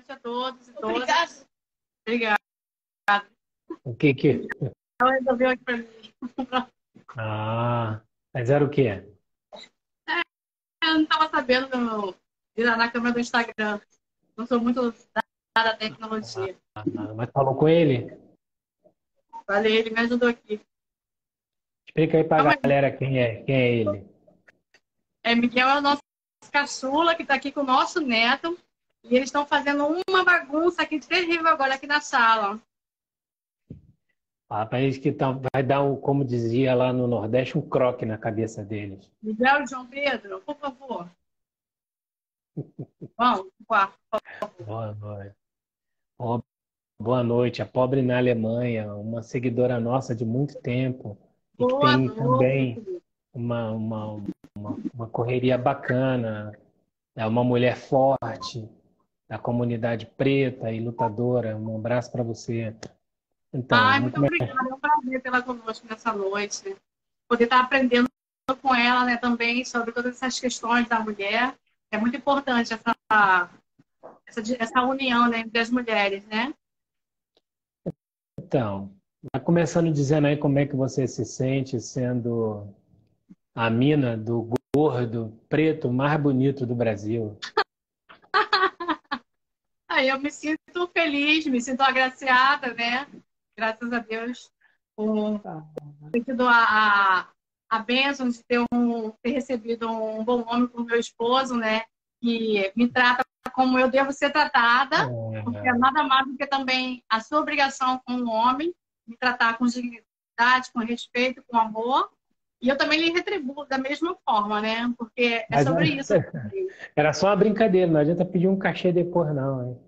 noite a todos e todas. Obrigada. Obrigada. O que que... Ela resolveu aqui para mim. Ah, mas era o quê? Eu não estava sabendo na câmera do Instagram. Não sou muito dada à tecnologia. Mas falou com ele? Falei, ele me ajudou aqui. Explica aí pra Calma aí. galera quem é ele. Miguel é o nosso caçula que está aqui com o nosso neto. E eles estão fazendo uma bagunça aqui terrível agora aqui na sala. Rapaz, que vai dar, como dizia lá no Nordeste, um croque na cabeça deles. Miguel e João Pedro, por favor. Vamos, quarto. Boa noite. Boa noite. A pobre na Alemanha, uma seguidora nossa de muito tempo, e que Boa tem noite. também uma correria bacana. É uma mulher forte da comunidade preta e lutadora. Um abraço para você. Então, Ai, vamos muito obrigada. É um prazer tê-la conosco nessa noite. Poder estar aprendendo com ela, né, também sobre todas essas questões da mulher. É muito importante essa união, né, entre as mulheres, né? Então, vai começando dizendo aí como é que você se sente sendo a mina do gordo preto mais bonito do Brasil. Aí eu me sinto feliz, me sinto agraciada, né? Graças a Deus por ter tido a bênção de ter recebido um bom homem como meu esposo, né? Que me trata como eu devo ser tratada, porque é nada mais do que também a sua obrigação como homem, me tratar com dignidade, com respeito, com amor. E eu também lhe retribuo da mesma forma, né? Porque é sobre isso. Era só uma brincadeira, não adianta pedir um cachê depois, não.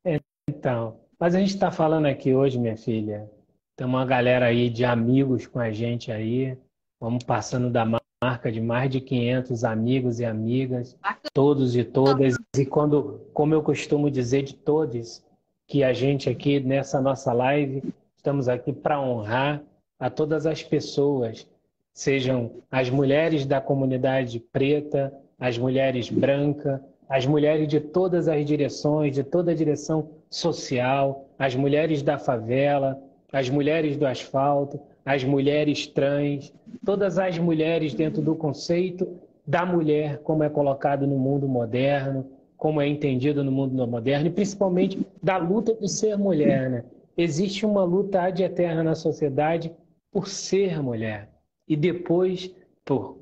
Hein? Então, mas a gente está falando aqui hoje, minha filha, tem uma galera aí de amigos com a gente aí, vamos passando da marca de mais de 500 amigos e amigas, todos e todas, e como eu costumo dizer de todos, que a gente aqui nessa nossa live, estamos aqui para honrar a todas as pessoas, sejam as mulheres da comunidade preta, as mulheres brancas, as mulheres de todas as direções, de toda a direção social, as mulheres da favela, as mulheres do asfalto, as mulheres trans, todas as mulheres dentro do conceito da mulher, como é colocado no mundo moderno, como é entendido no mundo moderno, e principalmente da luta de ser mulher, né? Existe uma luta ad eterna na sociedade por ser mulher, e depois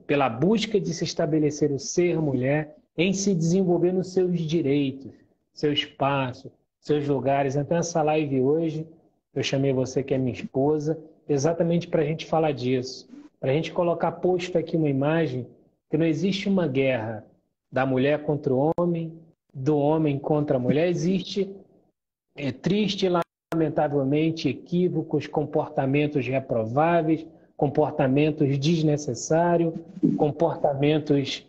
pela busca de se estabelecer o ser mulher, em se desenvolver nos seus direitos, seu espaço, seus lugares. Então, essa live hoje, eu chamei você que é minha esposa, exatamente para a gente falar disso. Para a gente colocar posto aqui uma imagem que não existe uma guerra da mulher contra o homem, do homem contra a mulher. Existe, triste e lamentavelmente, equívocos, comportamentos reprováveis, comportamentos desnecessários, comportamentos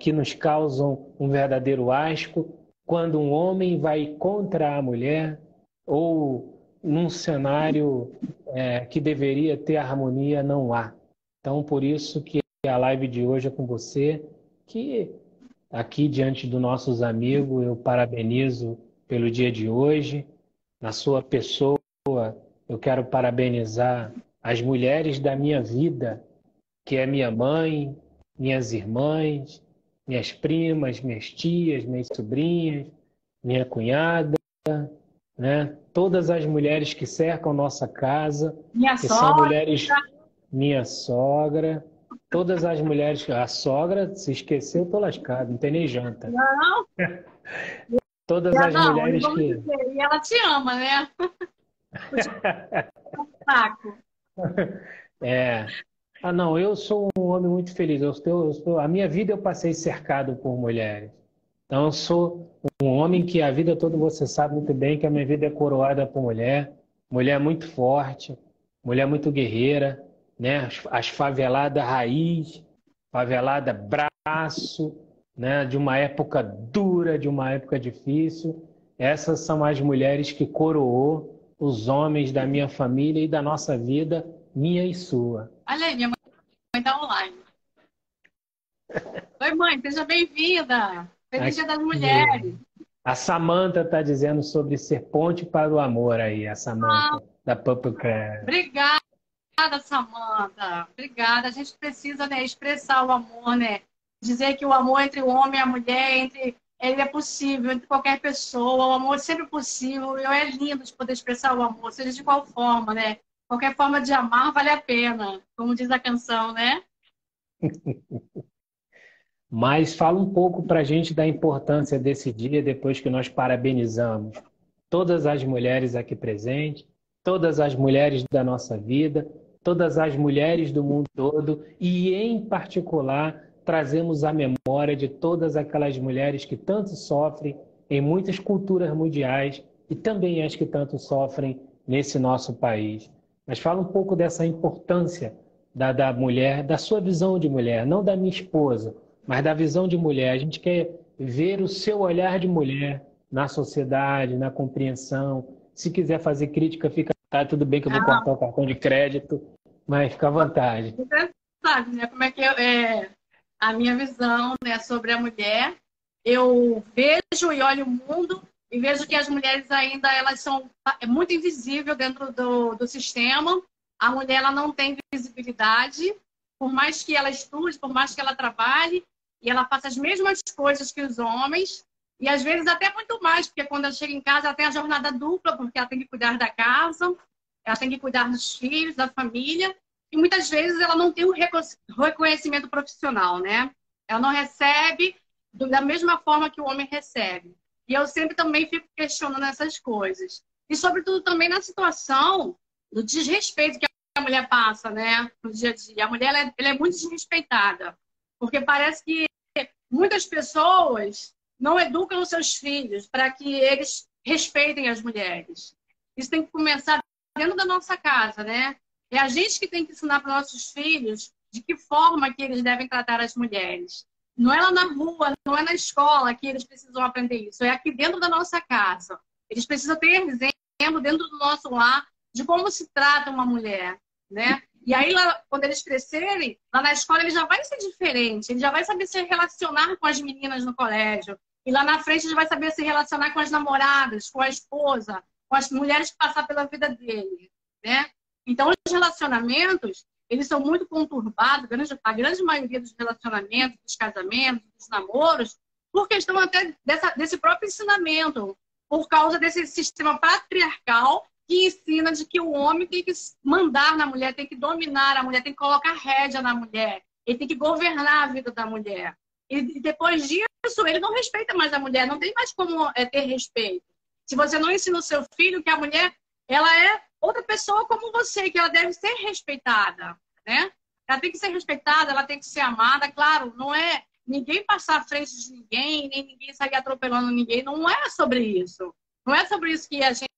que nos causam um verdadeiro asco, quando um homem vai contra a mulher ou num cenário que deveria ter harmonia, não há. Então, por isso que a live de hoje é com você, que aqui diante dos nossos amigos eu parabenizo pelo dia de hoje. Na sua pessoa, eu quero parabenizar as mulheres da minha vida, que é minha mãe, minhas irmãs, minhas primas, minhas tias, minhas sobrinhas, minha cunhada, né? Todas as mulheres que cercam nossa casa, Minha que sogra. são mulheres, minha sogra, todas as mulheres, a sogra se esqueceu, tô lascado, não tem nem janta. Não. Todas as mulheres que... E ela te ama, né? Saco. Ah, não, eu sou um homem muito feliz. A minha vida eu passei cercado por mulheres. Então, eu sou um homem que a vida toda você sabe muito bem que a minha vida é coroada por mulher. Mulher muito forte, mulher muito guerreira, né? As faveladas raiz, favelada braço, né? De uma época dura, de uma época difícil. Essas são as mulheres que coroou os homens da minha família e da nossa vida, minha e sua. Olha aí, minha mãe está online. Oi, mãe, seja bem-vinda. Feliz Dia das Mulheres. A Samantha está dizendo sobre ser ponte para o amor aí, a Samantha, da Purple Care. Obrigada, Samantha. Obrigada. A gente precisa, né, expressar o amor, né? Dizer que o amor entre o homem e a mulher, ele é possível entre qualquer pessoa. O amor é sempre possível. E é lindo de poder expressar o amor, seja de qual forma, né? Qualquer forma de amar vale a pena, como diz a canção, né? Mas fala um pouco para a gente da importância desse dia, depois que nós parabenizamos todas as mulheres aqui presentes, todas as mulheres da nossa vida, todas as mulheres do mundo todo, e em particular trazemos a memória de todas aquelas mulheres que tanto sofrem em muitas culturas mundiais e também as que tanto sofrem nesse nosso país. Mas fala um pouco dessa importância da mulher, da sua visão de mulher, não da minha esposa, mas da visão de mulher. A gente quer ver o seu olhar de mulher na sociedade, na compreensão. Se quiser fazer crítica, fica tudo bem que eu vou cortar o cartão de crédito, mas fica à vontade. Você sabe, né, como é que é a minha visão, né, sobre a mulher. Eu vejo e olho o mundo e vejo que as mulheres ainda elas são muito invisíveis dentro do sistema. A mulher ela não tem visibilidade, por mais que ela estude, por mais que ela trabalhe, e ela faça as mesmas coisas que os homens, e às vezes até muito mais, porque quando ela chega em casa, ela tem a jornada dupla, porque ela tem que cuidar da casa, ela tem que cuidar dos filhos, da família, e muitas vezes ela não tem o reconhecimento profissional, né? Ela não recebe da mesma forma que o homem recebe. E eu sempre também fico questionando essas coisas. E, sobretudo, também na situação do desrespeito que a mulher passa, né, no dia a dia. A mulher ela é muito desrespeitada, porque parece que muitas pessoas não educam os seus filhos para que eles respeitem as mulheres. Isso tem que começar dentro da nossa casa, né? É a gente que tem que ensinar para os nossos filhos de que forma que eles devem tratar as mulheres. Não é lá na rua, não é na escola que eles precisam aprender isso. É aqui dentro da nossa casa. Eles precisam ter exemplo dentro do nosso lar de como se trata uma mulher, né? E aí, lá, quando eles crescerem, lá na escola, ele já vai ser diferente. Ele já vai saber se relacionar com as meninas no colégio. E lá na frente, ele vai saber se relacionar com as namoradas, com a esposa, com as mulheres que passar pela vida dele, né? Então, os relacionamentos, eles são muito conturbados, a grande maioria dos relacionamentos, dos casamentos, dos namoros, por questão até desse próprio ensinamento, por causa desse sistema patriarcal que ensina de que o homem tem que mandar na mulher, tem que dominar a mulher, tem que colocar rédea na mulher, ele tem que governar a vida da mulher. E depois disso, ele não respeita mais a mulher, não tem mais como ter respeito. Se você não ensina o seu filho que a mulher ela é outra pessoa como você, que ela deve ser respeitada, né? Ela tem que ser respeitada, ela tem que ser amada, claro, não é ninguém passar à frente de ninguém, nem ninguém sair atropelando ninguém, não é sobre isso. Não é sobre isso que a gente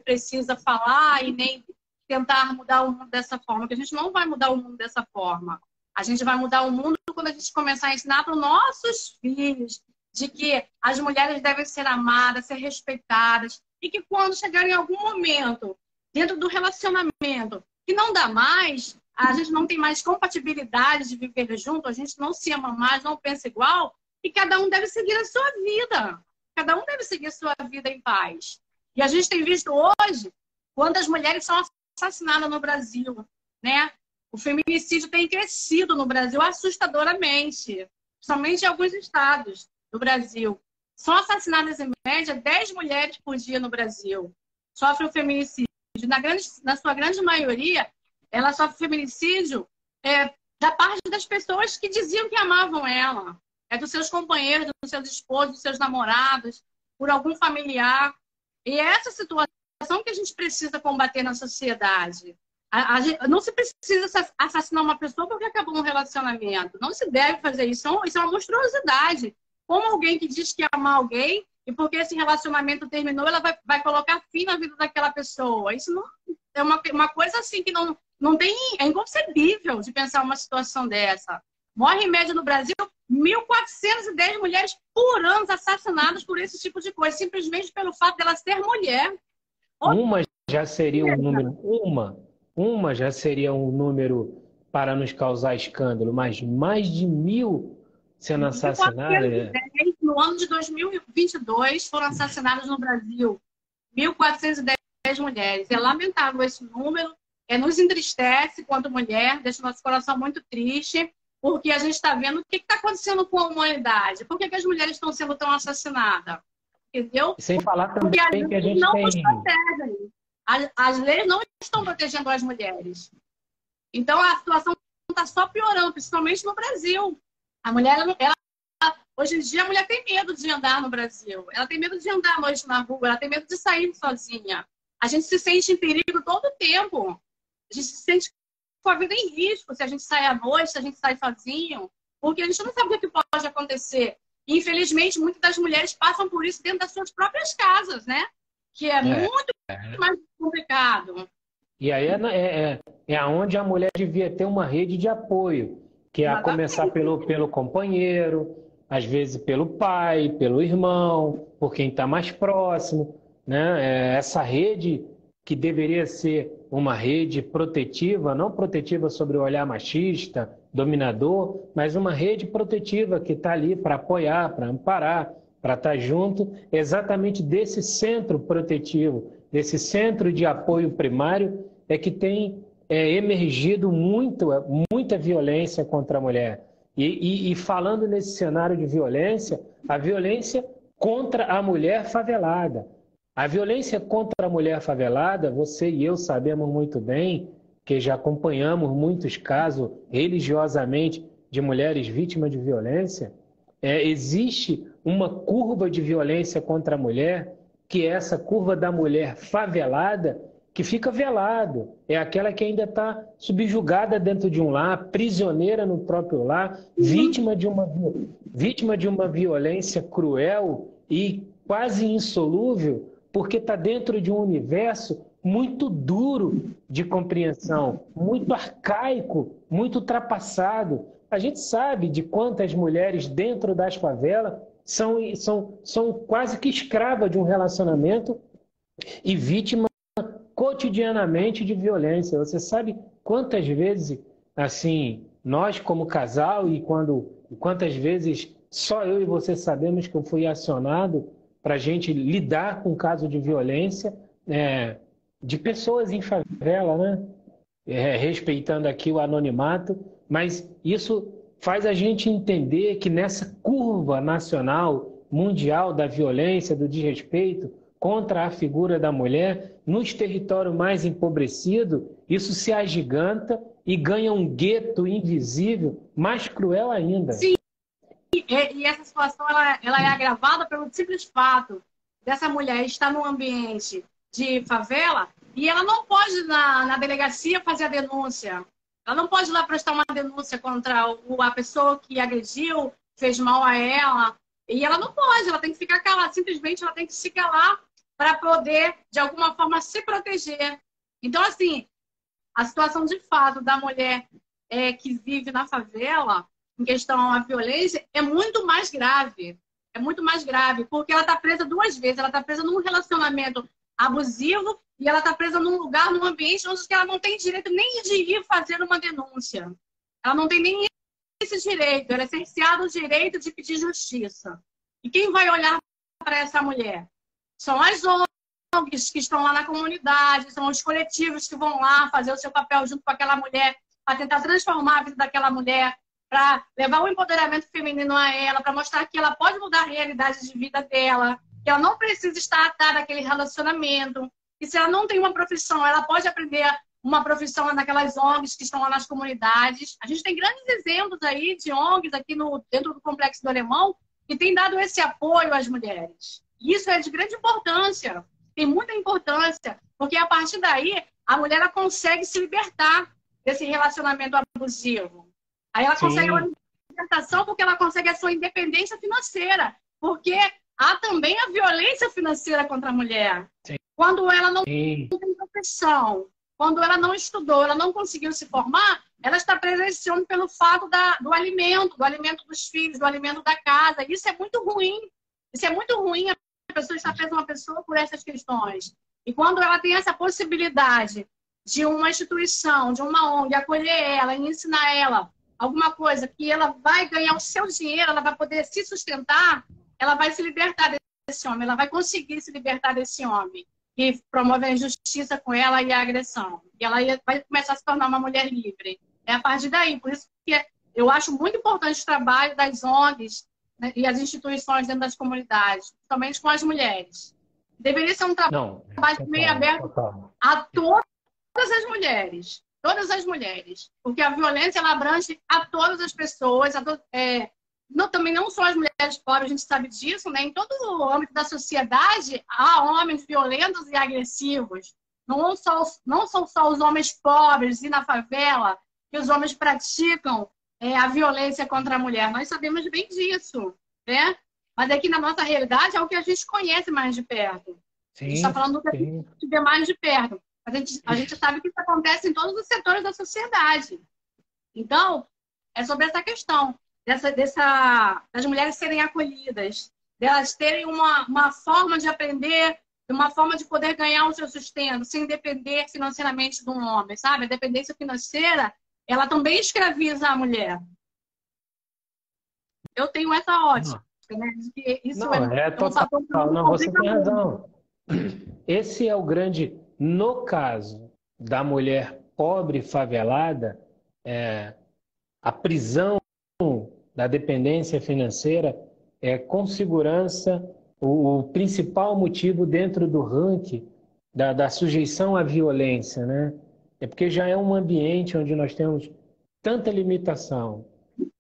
precisa falar e nem tentar mudar o mundo dessa forma, porque a gente não vai mudar o mundo dessa forma. A gente vai mudar o mundo quando a gente começar a ensinar para os nossos filhos de que as mulheres devem ser amadas, ser respeitadas, e que quando chegarem em algum momento dentro do relacionamento que não dá mais, a gente não tem mais compatibilidade de viver junto, a gente não se ama mais, não pensa igual, e cada um deve seguir a sua vida. Cada um deve seguir a sua vida em paz. E a gente tem visto hoje quantas mulheres são assassinadas no Brasil, né? O feminicídio tem crescido no Brasil assustadoramente, principalmente em alguns estados do Brasil. São assassinadas, em média, 10 mulheres por dia no Brasil. Sofrem o feminicídio. Na sua grande maioria, ela sofre feminicídio da parte das pessoas que diziam que amavam ela. É dos seus companheiros, dos seus esposos, dos seus namorados, por algum familiar. E é essa situação que a gente precisa combater na sociedade. Não se precisa assassinar uma pessoa porque acabou um relacionamento. Não se deve fazer isso. Isso é uma monstruosidade. Como alguém que diz que ama alguém e porque esse relacionamento terminou, ela vai colocar fim na vida daquela pessoa. Isso não, é uma coisa assim que não tem... É inconcebível de pensar uma situação dessa. Morre em média no Brasil 1.410 mulheres por ano assassinadas por esse tipo de coisa, simplesmente pelo fato dela ser mulher. Uma já seria um número... Uma já seria um número para nos causar escândalo, mas mais de 1.000 sendo assassinadas. no ano de 2022 foram assassinadas no Brasil 1.410 mulheres. É lamentável esse número, nos entristece quanto mulher, deixa o nosso coração muito triste, porque a gente está vendo o que está acontecendo com a humanidade. Por que as mulheres estão sendo tão assassinadas? Entendeu? Sem falar também porque que a gente não tem... nos protegem. As leis não estão protegendo as mulheres. Então, a situação está só piorando, principalmente no Brasil. A mulher, hoje em dia, a mulher tem medo de andar no Brasil. Ela tem medo de andar à noite na rua, ela tem medo de sair sozinha. A gente se sente em perigo todo o tempo. A gente se sente com a vida em risco se a gente sai à noite, se a gente sai sozinho, porque a gente não sabe o que pode acontecer. E, infelizmente, muitas das mulheres passam por isso dentro das suas próprias casas, né? Que é muito mais complicado. E aí é onde a mulher devia ter uma rede de apoio, que é a começar pelo companheiro, às vezes pelo pai, pelo irmão, por quem está mais próximo, né? Essa rede que deveria ser uma rede protetiva, não protetiva sobre o olhar machista, dominador, mas uma rede protetiva que está ali para apoiar, para amparar, para estar junto, exatamente desse centro protetivo, desse centro de apoio primário, é que tem emergido muita violência contra a mulher. E falando nesse cenário de violência, a violência contra a mulher favelada. A violência contra a mulher favelada, você e eu sabemos muito bem, que já acompanhamos muitos casos religiosamente de mulheres vítimas de violência, existe uma curva de violência contra a mulher, que é essa curva da mulher favelada, que fica velado. É aquela que ainda está subjugada dentro de um lar, prisioneira no próprio lar, vítima de uma violência cruel e quase insolúvel, porque está dentro de um universo muito duro de compreensão, muito arcaico, muito ultrapassado. A gente sabe de quantas mulheres dentro das favelas são quase que escravas de um relacionamento e vítimas cotidianamente de violência. Você sabe quantas vezes, assim, nós como casal e quantas vezes só eu e você sabemos que eu fui acionado para a gente lidar com caso de violência de pessoas em favela, né? Respeitando aqui o anonimato, mas isso faz a gente entender que nessa curva nacional, mundial da violência, do desrespeito contra a figura da mulher, nos territórios mais empobrecidos, isso se agiganta e ganha um gueto invisível mais cruel ainda. Sim. E essa situação ela é agravada pelo simples fato dessa mulher estar num ambiente de favela e ela não pode ir na delegacia fazer a denúncia. Ela não pode ir lá prestar uma denúncia contra a pessoa que agrediu, fez mal a ela. E ela não pode, ela tem que ficar calada. Simplesmente ela tem que se calar para poder, de alguma forma, se proteger. Então, assim, a situação de fato da mulher que vive na favela, em questão à violência, é muito mais grave. É muito mais grave, porque ela está presa duas vezes. Ela está presa num relacionamento abusivo e ela está presa num lugar, num ambiente onde ela não tem direito nem de ir fazer uma denúncia. Ela não tem nem esse direito. Ela é cerceada o direito de pedir justiça. E quem vai olhar para essa mulher? São as ONGs que estão lá na comunidade, são os coletivos que vão lá fazer o seu papel junto com aquela mulher, para tentar transformar a vida daquela mulher, para levar o empoderamento feminino a ela, para mostrar que ela pode mudar a realidade de vida dela, que ela não precisa estar atada àquele relacionamento, e se ela não tem uma profissão, ela pode aprender uma profissão lá naquelas ONGs que estão lá nas comunidades. A gente tem grandes exemplos aí de ONGs aqui dentro do Complexo do Alemão que tem dado esse apoio às mulheres. E isso é de grande importância, tem muita importância, porque a partir daí a mulher ela consegue se libertar desse relacionamento abusivo. Aí ela consegue uma libertação porque ela consegue a sua independência financeira, porque há também a violência financeira contra a mulher. Sim. Quando ela não tem profissão, quando ela não estudou, ela não conseguiu se formar, ela está presa a esse homem pelo fato do alimento dos filhos, do alimento da casa. Isso é muito ruim. Isso é muito ruim, a pessoa está presa uma pessoa por essas questões. E quando ela tem essa possibilidade de uma instituição, de uma ONG, acolher ela e ensinar ela alguma coisa que ela vai ganhar o seu dinheiro, ela vai poder se sustentar, ela vai se libertar desse homem, ela vai conseguir se libertar desse homem que promove a injustiça com ela e a agressão. E ela vai começar a se tornar uma mulher livre. É a partir daí. Por isso que eu acho muito importante o trabalho das ONGs, né, e as instituições dentro das comunidades, principalmente com as mulheres. Deveria ser um trabalho meio aberto a todas as mulheres. Todas as mulheres. Porque a violência, ela abrange a todas as pessoas, também não só as mulheres pobres, a gente sabe disso, né? Em todo o âmbito da sociedade, há homens violentos e agressivos. Não são só os homens pobres e na favela que os homens praticam a violência contra a mulher. Nós sabemos bem disso, né? Mas aqui na nossa realidade é o que a gente conhece mais de perto. Sim, a gente está falando do que a gente vê mais de perto. A gente sabe que isso acontece em todos os setores da sociedade. Então, é sobre essa questão das mulheres serem acolhidas, delas terem uma forma de aprender, uma forma de poder ganhar o seu sustento, sem depender financeiramente de um homem, sabe? A dependência financeira, ela também escraviza a mulher. Eu tenho essa ótica, né? De que isso é total. Não, você tem razão. Esse é o grande... No caso da mulher pobre e favelada, a prisão da dependência financeira é, com segurança, o principal motivo dentro do ranking da sujeição à violência, né? É porque já é um ambiente onde nós temos tanta limitação.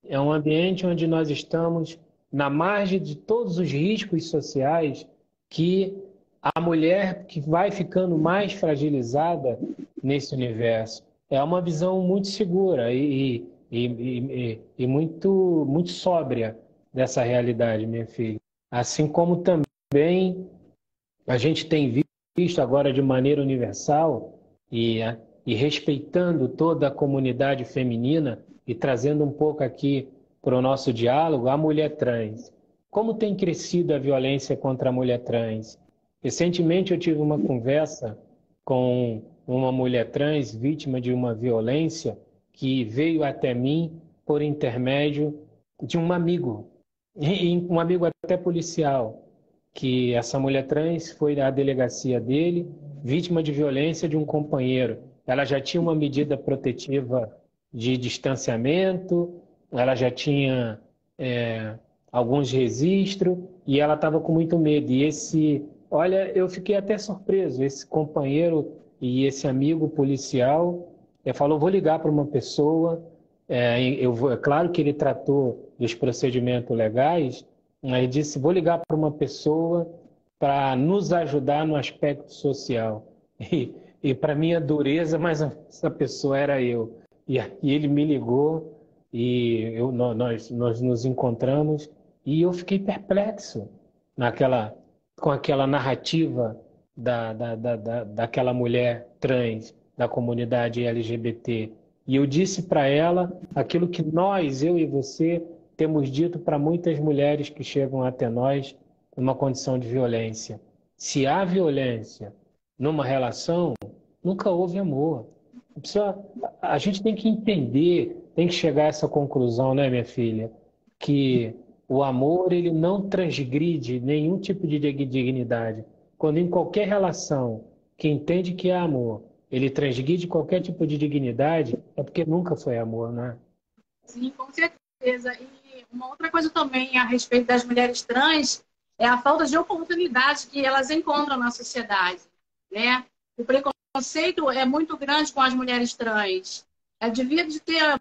É um ambiente onde nós estamos na margem de todos os riscos sociais que a mulher que vai ficando mais fragilizada nesse universo. É uma visão muito segura e muito, muito sóbria dessa realidade, minha filha. Assim como também a gente tem visto agora de maneira universal e respeitando toda a comunidade feminina e trazendo um pouco aqui para o nosso diálogo a mulher trans. Como tem crescido a violência contra a mulher trans? Recentemente eu tive uma conversa com uma mulher trans vítima de uma violência que veio até mim por intermédio de um amigo até policial, que essa mulher trans foi à delegacia dele, vítima de violência de um companheiro. Ela já tinha uma medida protetiva de distanciamento, ela já tinha alguns registros e ela estava com muito medo. E olha, eu fiquei até surpreso. Esse companheiro e esse amigo policial falou, vou ligar para uma pessoa. É claro que ele tratou dos procedimentos legais, mas disse, vou ligar para uma pessoa para nos ajudar no aspecto social. E para minha dureza, mas essa pessoa era eu. E ele me ligou e nós nos encontramos e eu fiquei perplexo com aquela narrativa daquela mulher trans da comunidade LGBT. E eu disse para ela aquilo que eu e você, temos dito para muitas mulheres que chegam até nós numa condição de violência. Se há violência numa relação, nunca houve amor. A gente tem que entender, tem que chegar a essa conclusão, né, minha filha? Que o amor, ele não transgride nenhum tipo de dignidade. Quando em qualquer relação que entende que é amor, ele transgride qualquer tipo de dignidade, é porque nunca foi amor, né? Sim, com certeza. E uma outra coisa também a respeito das mulheres trans é a falta de oportunidade que elas encontram na sociedade, né? O preconceito é muito grande com as mulheres trans. Devia de ter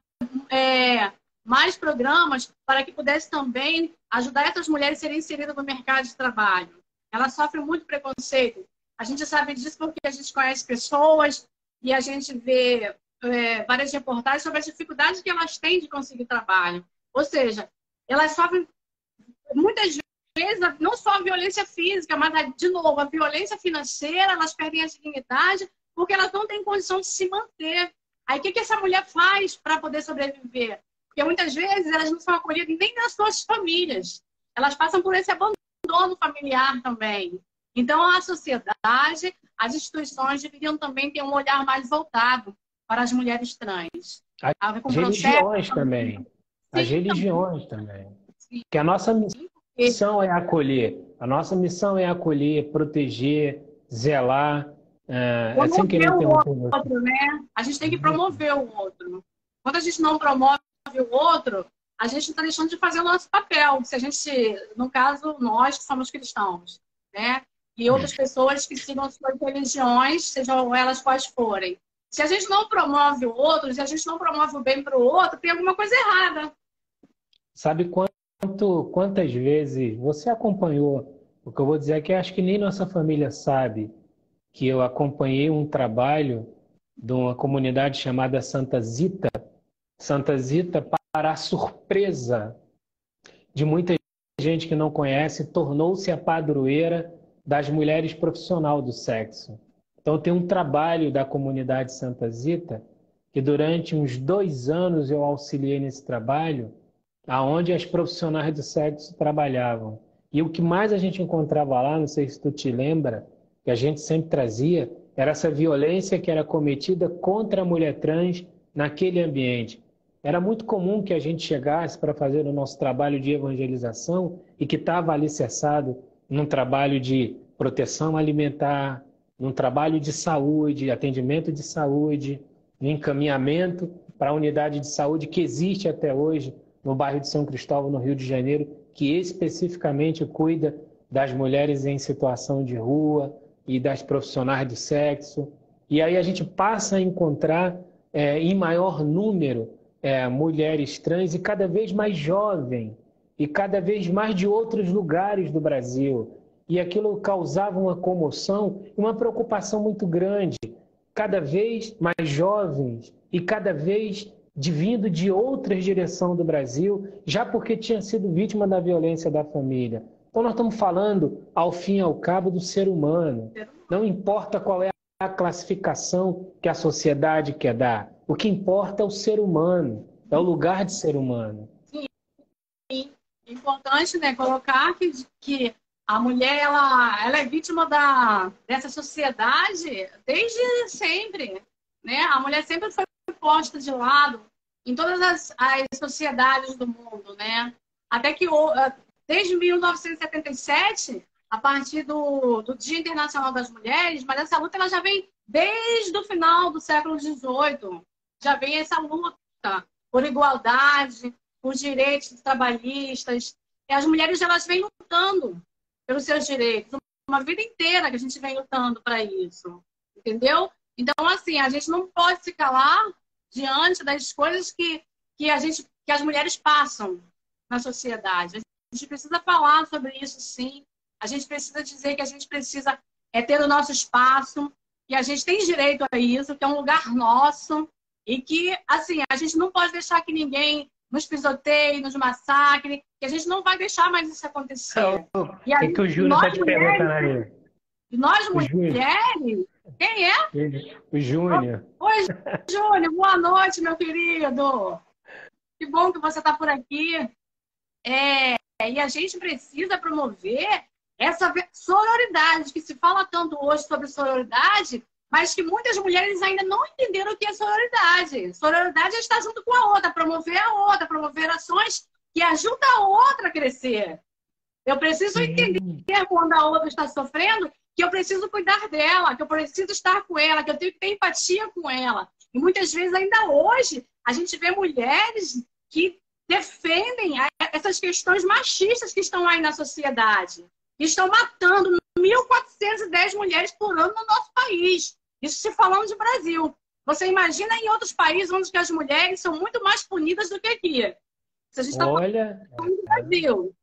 mais programas para que pudesse também ajudar essas mulheres a serem inseridas no mercado de trabalho. Elas sofrem muito preconceito. A gente sabe disso porque a gente conhece pessoas e a gente vê várias reportagens sobre as dificuldades que elas têm de conseguir trabalho. Ou seja, elas sofrem muitas vezes não só a violência física, mas, de novo, a violência financeira, elas perdem a dignidade porque elas não têm condição de se manter. Aí o que essa mulher faz para poder sobreviver? Porque muitas vezes elas não são acolhidas nem nas suas famílias. Elas passam por esse abandono familiar também. Então, a sociedade, as instituições deveriam também ter um olhar mais voltado para as mulheres trans. As religiões também. As religiões também. Que a nossa missão missão é acolher. A nossa missão é acolher, proteger, zelar. Sem querer Promover o interromper você. outro, né? A gente tem que promover o outro. Quando a gente não promove o outro, a gente está deixando de fazer o nosso papel. Se a gente, no caso, nós que somos cristãos, né? E outras pessoas que sigam suas religiões, sejam elas quais forem. Se a gente não promove o outro, se a gente não promove o bem para o outro, tem alguma coisa errada. Sabe quantas vezes você acompanhou? O que eu vou dizer é que acho que nem nossa família sabe que eu acompanhei um trabalho de uma comunidade chamada Santa Zita. Santa Zita, para a surpresa de muita gente que não conhece, tornou-se a padroeira das mulheres profissional do sexo. Então tem um trabalho da comunidade Santa Zita que durante uns 2 anos eu auxiliei nesse trabalho, aonde as profissionais do sexo trabalhavam. E o que mais a gente encontrava lá, não sei se tu te lembra, que a gente sempre trazia, era essa violência que era cometida contra a mulher trans naquele ambiente. Era muito comum que a gente chegasse para fazer o nosso trabalho de evangelização e que estava alicerçado num trabalho de proteção alimentar, num trabalho de saúde, atendimento de saúde, no encaminhamento para a unidade de saúde que existe até hoje no bairro de São Cristóvão, no Rio de Janeiro, que especificamente cuida das mulheres em situação de rua e das profissionais do sexo. E aí a gente passa a encontrar em maior número mulheres trans e cada vez mais jovem e cada vez mais de outros lugares do Brasil. E aquilo causava uma comoção e uma preocupação muito grande. Cada vez mais jovens e cada vez vindo de outras direções do Brasil, já porque tinha sido vítima da violência da família. Então nós estamos falando, ao fim e ao cabo, do ser humano. Não importa qual é a classificação que a sociedade quer dar. O que importa é o ser humano, é o lugar de ser humano. Sim. É importante, né, colocar que a mulher ela é vítima dessa sociedade desde sempre. Né? A mulher sempre foi posta de lado em todas as sociedades do mundo. Né? Até que desde 1977, a partir do Dia Internacional das Mulheres, mas essa luta ela já vem desde o final do século XVIII. Já vem essa luta por igualdade, por direitos trabalhistas. E as mulheres elas vêm lutando pelos seus direitos. Uma vida inteira que a gente vem lutando para isso. Entendeu? Então, assim, a gente não pode se calar diante das coisas que as mulheres passam na sociedade. A gente precisa falar sobre isso, sim. A gente precisa dizer que a gente precisa ter o nosso espaço, que a gente tem direito a isso, que é um lugar nosso, e que, assim, a gente não pode deixar que ninguém nos pisoteie, nos massacre, que a gente não vai deixar mais isso acontecer. O que o Júnior está te perguntando aí? Nós, mulheres, quem é? O Júnior. Oi, Júnior, boa noite, meu querido. Que bom que você está por aqui. E a gente precisa promover essa sororidade, que se fala tanto hoje sobre sororidade, mas que muitas mulheres ainda não entenderam o que é sororidade. Sororidade é estar junto com a outra, promover ações que ajudam a outra a crescer. Eu preciso entender quando a outra está sofrendo, que eu preciso cuidar dela, que eu preciso estar com ela, que eu tenho que ter empatia com ela. E muitas vezes, ainda hoje, a gente vê mulheres que defendem essas questões machistas que estão aí na sociedade. Que estão matando 1.410 mulheres por ano no nosso país. Isso se falando de Brasil. Você imagina em outros países onde as mulheres são muito mais punidas do que aqui. Se a gente está falando do Brasil.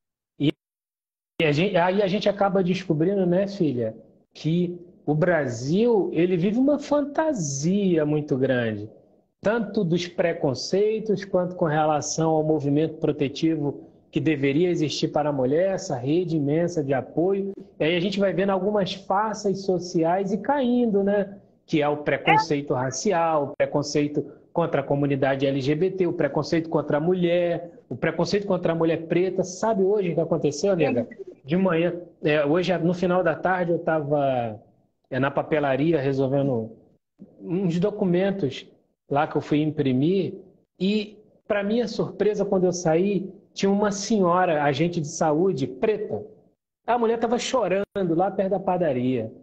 Aí a gente acaba descobrindo, né, filha, que o Brasil ele vive uma fantasia muito grande, tanto dos preconceitos quanto com relação ao movimento protetivo que deveria existir para a mulher, essa rede imensa de apoio. E aí a gente vai vendo algumas faces sociais e caindo, né? Que é o preconceito racial, o preconceito contra a comunidade LGBT, o preconceito contra a mulher, o preconceito contra a mulher preta. Sabe hoje o que aconteceu, nega? De manhã, hoje no final da tarde eu estava na papelaria resolvendo uns documentos lá que eu fui imprimir e, para minha surpresa, quando eu saí, tinha uma senhora, agente de saúde, preta. A mulher estava chorando lá perto da padaria.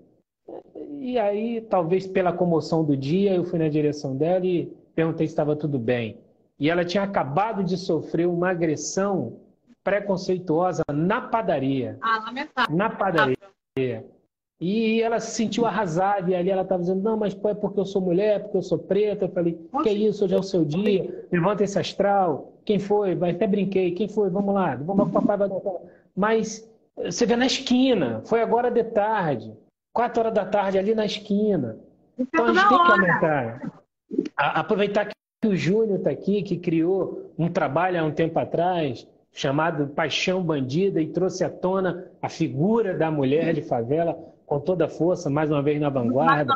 E aí, talvez pela comoção do dia, eu fui na direção dela e perguntei se estava tudo bem. E ela tinha acabado de sofrer uma agressão preconceituosa na padaria. Ah, lamentável. Na padaria. E ela se sentiu arrasada, e ali ela estava dizendo, não, mas é porque eu sou mulher, porque eu sou preta. Eu falei, que isso, hoje é o seu dia, levanta esse astral. Quem foi? Vai, até brinquei, quem foi? Vamos lá, o papai vai dar. Mas você vê na esquina, foi agora de tarde, 4 horas da tarde ali na esquina. Então a gente tem que aumentar. Aproveitar que o Júnior está aqui, que criou um trabalho há um tempo atrás, chamado Paixão Bandida, e trouxe à tona a figura da mulher de favela com toda a força, mais uma vez na vanguarda,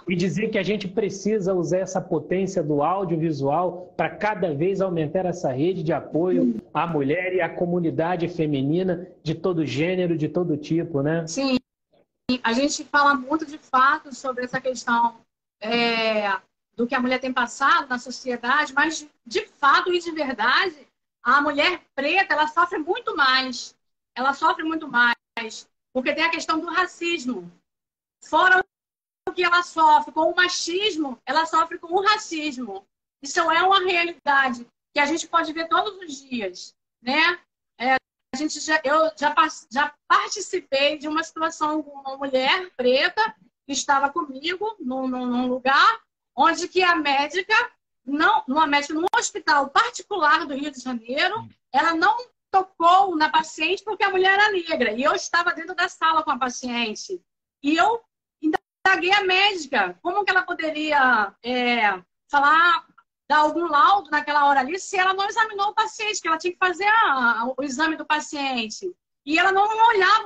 e dizer que a gente precisa usar essa potência do audiovisual para cada vez aumentar essa rede de apoio à mulher e à comunidade feminina de todo gênero, de todo tipo, né? Sim, a gente fala muito de fato sobre essa questão do que a mulher tem passado na sociedade, mas de fato e de verdade, a mulher preta, ela sofre muito mais. Ela sofre muito mais. Porque tem a questão do racismo. Fora o que ela sofre com o machismo, ela sofre com o racismo. Isso é uma realidade que a gente pode ver todos os dias, né? Eu já participei de uma situação com uma mulher preta que estava comigo num lugar onde que a médica, num hospital particular do Rio de Janeiro, ela não tocou na paciente porque a mulher era negra. E eu estava dentro da sala com a paciente. E eu indaguei a médica como que ela poderia dar algum laudo naquela hora ali se ela não examinou o paciente, que ela tinha que fazer o exame do paciente. E ela não olhava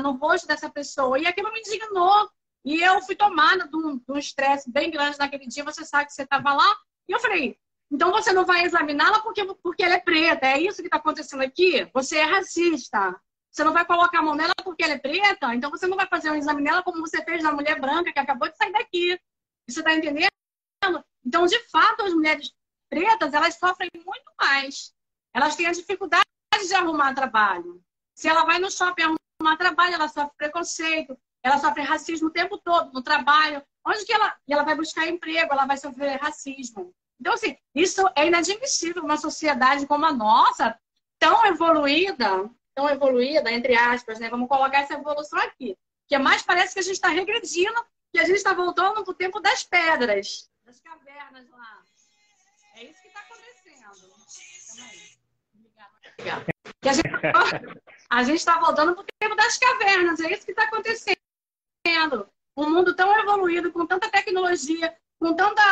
no rosto dessa pessoa. E aquilo me indignou. E eu fui tomada de um estresse bem grande naquele dia. Você sabe que você estava lá. E eu falei, então você não vai examiná-la porque ela é preta. É isso que está acontecendo aqui? Você é racista. Você não vai colocar a mão nela porque ela é preta? Então você não vai fazer um exame nela como você fez na mulher branca que acabou de sair daqui. Você está entendendo? Então, de fato, as mulheres pretas, elas sofrem muito mais. Elas têm a dificuldade de arrumar trabalho. Se ela vai no shopping arrumar trabalho, ela sofre preconceito, ela sofre racismo o tempo todo no trabalho. Onde que ela vai buscar emprego, ela vai sofrer racismo. Então, assim, isso é inadmissível uma sociedade como a nossa, tão evoluída, entre aspas, né? Vamos colocar essa evolução aqui. Que mais parece que a gente está regredindo, que a gente está voltando para o tempo das pedras, das cavernas lá. É isso que está acontecendo. Obrigada. A gente está voltando para o tempo das cavernas, é isso que está acontecendo. Um mundo tão evoluído, com tanta tecnologia, com tanta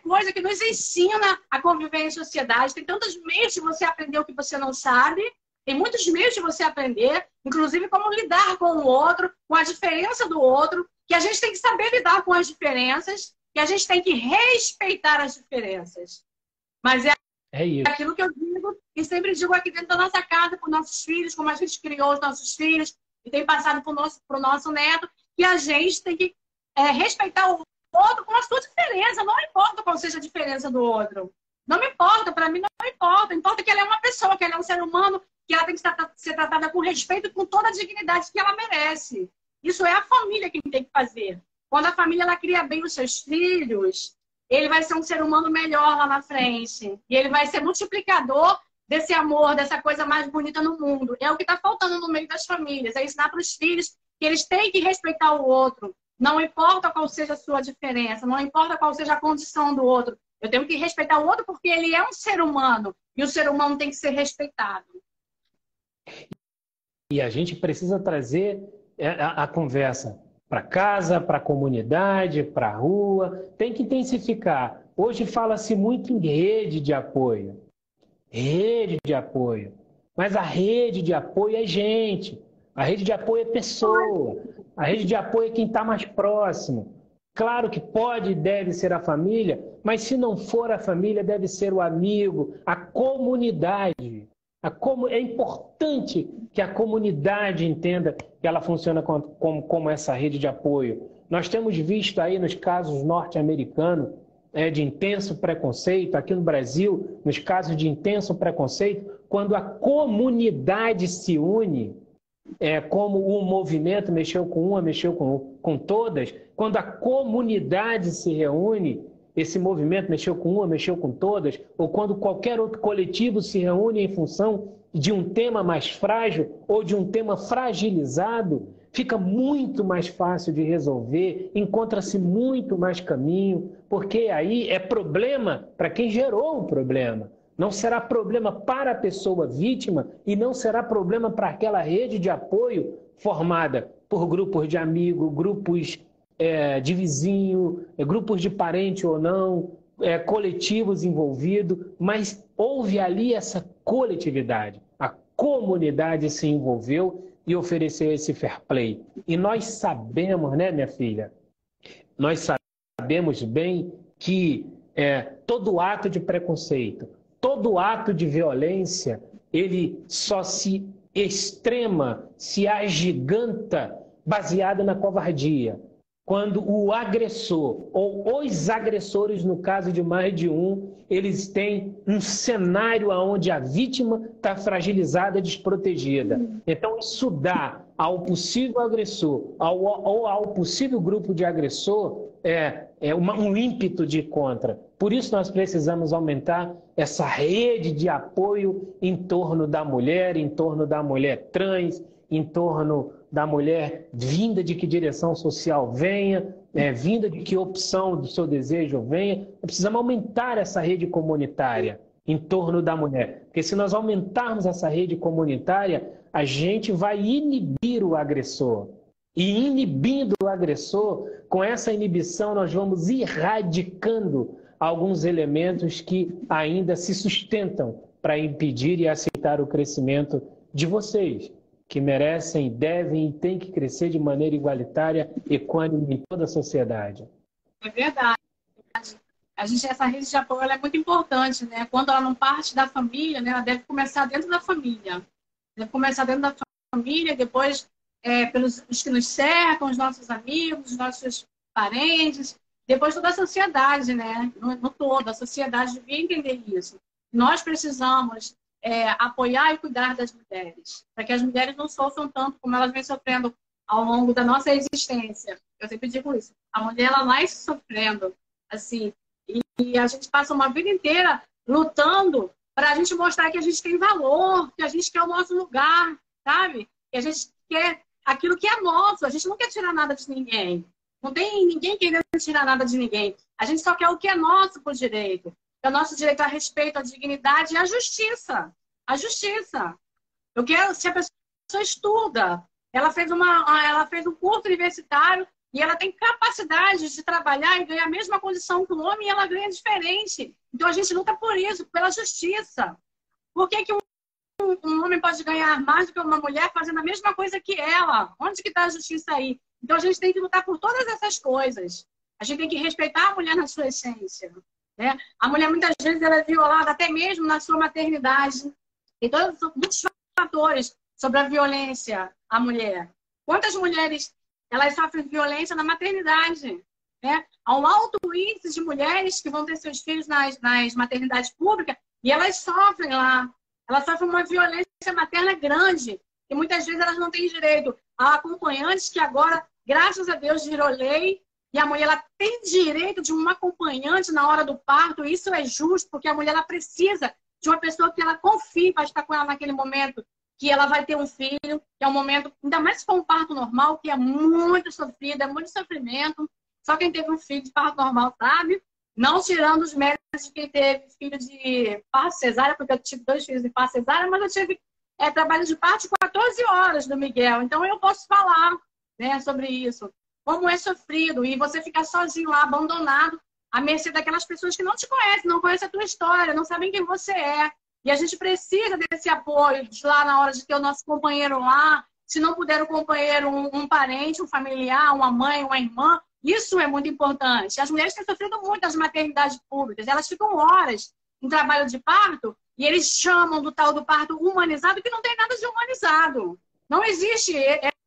coisa que nos ensina a conviver em sociedade. Tem tantos meios de você aprender o que você não sabe. Tem muitos meios de você aprender, inclusive como lidar com o outro, com a diferença do outro, que a gente tem que saber lidar com as diferenças, que a gente tem que respeitar as diferenças. Mas é isso. Aquilo que eu digo e sempre digo aqui dentro da nossa casa, para os nossos filhos, como a gente criou os nossos filhos, e tem passado para o nosso neto, que a gente tem que respeitar o outro com a sua diferença. Não importa qual seja a diferença do outro. Não me importa, para mim não importa. Importa que ela é uma pessoa, que ela é um ser humano, que ela tem que ser tratada com respeito e com toda a dignidade que ela merece. Isso é a família quem tem que fazer. Quando a família ela cria bem os seus filhos, ele vai ser um ser humano melhor lá na frente. E ele vai ser multiplicador desse amor, dessa coisa mais bonita no mundo. É o que está faltando no meio das famílias. É ensinar para os filhos que eles têm que respeitar o outro. Não importa qual seja a sua diferença, não importa qual seja a condição do outro. Eu tenho que respeitar o outro porque ele é um ser humano. E o ser humano tem que ser respeitado. E a gente precisa trazer a conversa para casa, para a comunidade, para a rua. Tem que intensificar. Hoje fala-se muito em rede de apoio. Rede de apoio. Mas a rede de apoio é gente. A rede de apoio é pessoa. A rede de apoio é quem está mais próximo. Claro que pode e deve ser a família, mas se não for a família, deve ser o amigo, a comunidade. É importante que a comunidade entenda que ela funciona como essa rede de apoio. Nós temos visto aí nos casos norte-americanos de intenso preconceito, aqui no Brasil, nos casos de intenso preconceito, quando a comunidade se une, como o movimento mexeu com uma, mexeu com todas, quando a comunidade se reúne, esse movimento mexeu com uma, mexeu com todas, ou quando qualquer outro coletivo se reúne em função de um tema mais frágil ou de um tema fragilizado, fica muito mais fácil de resolver, encontra-se muito mais caminho, porque aí é problema para quem gerou o problema. Não será problema para a pessoa vítima e não será problema para aquela rede de apoio formada por grupos de amigos, grupos de vizinho, grupos de parente ou não, coletivos envolvidos, mas houve ali essa coletividade. A comunidade se envolveu e ofereceu esse fair play. E nós sabemos, né, minha filha? Nós sabemos bem que todo ato de preconceito, todo ato de violência, ele só se extrema, se agiganta baseado na covardia. Quando o agressor, ou os agressores, no caso de mais de um, eles têm um cenário onde a vítima está fragilizada, desprotegida. Então, isso dá ao possível agressor ou ao possível grupo de agressor um ímpeto de contra. Por isso, nós precisamos aumentar essa rede de apoio em torno da mulher trans, em torno da mulher vinda de que direção social venha, vinda de que opção do seu desejo venha. Precisamos aumentar essa rede comunitária em torno da mulher. Porque se nós aumentarmos essa rede comunitária, a gente vai inibir o agressor. E inibindo o agressor, com essa inibição nós vamos erradicando alguns elementos que ainda se sustentam para impedir e aceitar o crescimento de vocês, que merecem, devem e têm que crescer de maneira igualitária, equânime em toda a sociedade. É verdade. Essa rede de apoio ela é muito importante, né? Quando ela não parte da família, né, ela deve começar dentro da família. Deve começar dentro da família, depois pelos os que nos cercam, os nossos amigos, os nossos parentes, depois toda a sociedade, né? No todo, a sociedade devia entender isso. Nós precisamos apoiar e cuidar das mulheres, para que as mulheres não sofram tanto como elas vêm sofrendo ao longo da nossa existência. Eu sempre digo isso. A mulher, ela nasce sofrendo, assim, e a gente passa uma vida inteira lutando para a gente mostrar que a gente tem valor, que a gente quer o nosso lugar, sabe? Que a gente quer aquilo que é nosso. A gente não quer tirar nada de ninguém. Não tem ninguém querendo tirar nada de ninguém. A gente só quer o que é nosso por direito. É o nosso direito a respeito, a dignidade e a justiça. A justiça. Eu quero, se a pessoa estuda, ela fez um curso universitário e ela tem capacidade de trabalhar e ganhar a mesma condição que o homem e ela ganha diferente. Então a gente luta por isso, pela justiça. Por que um homem pode ganhar mais do que uma mulher fazendo a mesma coisa que ela? Onde que está a justiça aí? Então a gente tem que lutar por todas essas coisas. A gente tem que respeitar a mulher na sua essência. Né? A mulher, muitas vezes, ela é violada até mesmo na sua maternidade. Tem muitos fatores sobre a violência à mulher. Quantas mulheres elas sofrem violência na maternidade? Né? Há um alto índice de mulheres que vão ter seus filhos nas maternidades públicas e elas sofrem lá. Elas sofrem uma violência materna grande. E muitas vezes elas não têm direito a acompanhantes, que agora, graças a Deus, virou lei. E a mulher ela tem direito de uma acompanhante na hora do parto. E isso é justo, porque a mulher ela precisa de uma pessoa que ela confie para estar com ela naquele momento que ela vai ter um filho, que é um momento, ainda mais se for um parto normal, que é muito sofrido, é muito sofrimento. Só quem teve um filho de parto normal sabe. Não tirando os méritos de quem teve filho de parto cesárea, porque eu tive 2 filhos de parto cesárea, mas eu tive trabalho de parto de 14 horas do Miguel. Então eu posso falar, né, sobre isso. Como é sofrido. E você ficar sozinho lá, abandonado, à mercê daquelas pessoas que não te conhecem, não conhecem a tua história, não sabem quem você é. E a gente precisa desse apoio de lá na hora de ter o nosso companheiro lá. Se não puder o companheiro, um parente, um familiar, uma mãe, uma irmã. Isso é muito importante. As mulheres têm sofrido muito nas maternidades públicas. Elas ficam horas em trabalho de parto e eles chamam do tal do parto humanizado, que não tem nada de humanizado. Não existe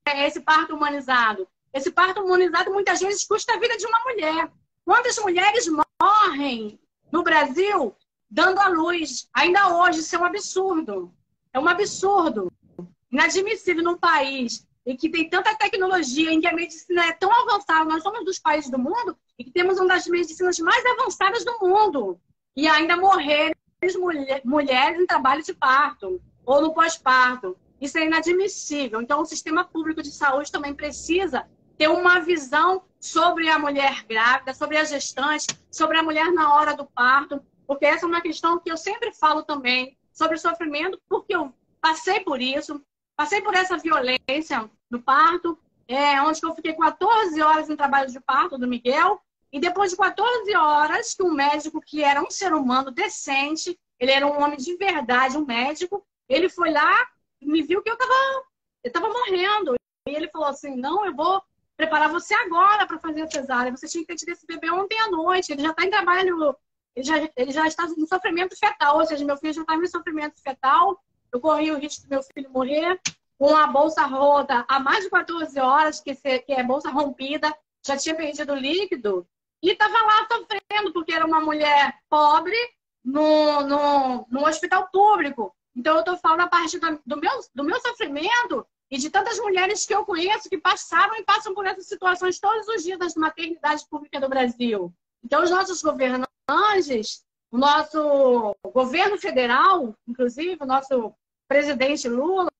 esse parto humanizado. Esse parto humanizado muitas vezes custa a vida de uma mulher. Quantas mulheres morrem no Brasil dando à luz. Ainda hoje, isso é um absurdo. É um absurdo. Inadmissível num país em que tem tanta tecnologia, em que a medicina é tão avançada, nós somos dos países do mundo, e que temos uma das medicinas mais avançadas do mundo. E ainda morrerem mulheres em trabalho de parto, ou no pós-parto. Isso é inadmissível. Então, o sistema público de saúde também precisa ter uma visão sobre a mulher grávida, sobre a gestante, sobre a mulher na hora do parto, porque essa é uma questão que eu sempre falo também sobre o sofrimento, porque eu passei por isso, passei por essa violência no parto, onde eu fiquei 14 horas em trabalho de parto do Miguel, e depois de 14 horas, que um médico que era um ser humano decente, ele era um homem de verdade, um médico, ele foi lá e me viu que eu estava morrendo. E ele falou assim, não, eu vou preparar você agora para fazer a cesárea. Você tinha que ter tido esse bebê ontem à noite. Ele já está em trabalho, ele já está em sofrimento fetal. Ou seja, meu filho já está em sofrimento fetal. Eu corri o risco do meu filho morrer com a bolsa rota há mais de 14 horas, que é bolsa rompida. Já tinha perdido líquido. E estava lá sofrendo, porque era uma mulher pobre no hospital público. Então, eu estou falando a partir do meu sofrimento e de tantas mulheres que eu conheço que passaram e passam por essas situações todos os dias das maternidades públicas do Brasil. Então, os nossos governantes, o nosso governo federal, inclusive o nosso presidente Lula,